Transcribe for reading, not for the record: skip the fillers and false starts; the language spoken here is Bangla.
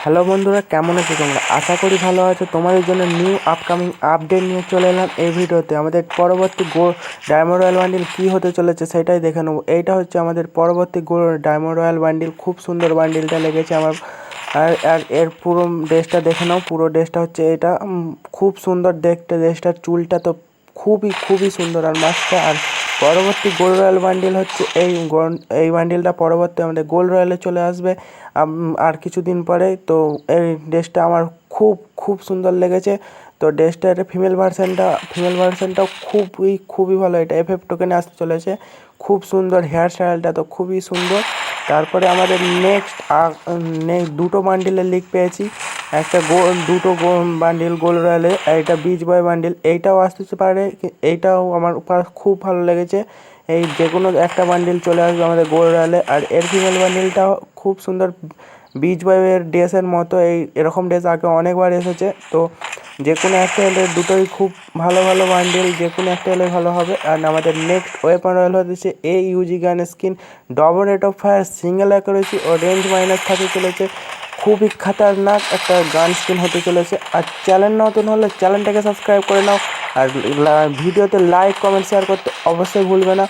হ্যালো বন্ধুরা, কেমন আছো তোমরা? আশা করি ভালো আছো। তোমাদের জন্য নিউ আপকামিং আপডেট নিয়ে চলে এলাম এই ভিডিওতে। আমাদের পরবর্তী ডায়মন্ড রয়্যাল বান্ডিল কী হতে চলেছে সেটাই দেখে নেবো। এইটা হচ্ছে আমাদের পরবর্তী ডায়মন্ড রয়্যাল বান্ডিল। খুব সুন্দর বান্ডিলটা লেগেছে আমার। আর আর এর পুরো ড্রেসটা দেখে নাও। পুরো ড্রেসটা হচ্ছে এটা, খুব সুন্দর দেখতে। ড্রেসটার চুলটা তো খুবই খুবই সুন্দর আর মাস্টার। আর পরবর্তী গোল্ড রয়্যাল বান্ডিল হচ্ছে এই বান্ডিলটা পরবর্তী আমাদের গোল্ড রয়্যালে চলে আসবে আর কিছুদিন পরে। তো এই ড্রেসটা আমার খুব খুব সুন্দর লেগেছে। তো ড্রেসটার ফিমেল ভার্সানটাও খুবই খুবই ভালো। এটা এফএফ টোকেনে আসতে চলেছে। খুব সুন্দর হেয়ার স্টাইলটা তো খুবই সুন্দর। তারপরে আমাদের নেক্সট দুটো বান্ডিলের লিক পেয়েছি। একটা দুটো বান্ডিল গোল্ড রয়্যালে, এইটা বিচ বয় বান্ডিল। এইটাও আসতে পারে, এইটাও আমার খুব ভালো লেগেছে। এই যে কোনো একটা বান্ডিল চলে আসবে আমাদের গোল্ড রয়্যালে। আর এর ফিমেল বান্ডিলটাও খুব সুন্দর, বিচ বয়ের ড্রেসের মতো। এরকম ড্রেস আগে অনেকবার এসেছে। তো যে কোনো একটা এলে দুটোই খুব ভালো ভালো বান্ডিল, যে কোনো একটা এলে ভালো হবে। আর আমাদের নেক্সট ওয়েপন রয়্যাল হচ্ছে Uzi gun skin, double rate of fire, single accuracy ও রেঞ্জ মাইনাস থাকতে চলেছে। খুবই খাতারনাক একটা গান স্কিন হতে চলেছে। আর চ্যানেল নতুন হলে চ্যানেলটাকে সাবস্ক্রাইব করে নাও। আর ভিডিওতে লাইক কমেন্ট শেয়ার করতে অবশ্যই ভুলবে না।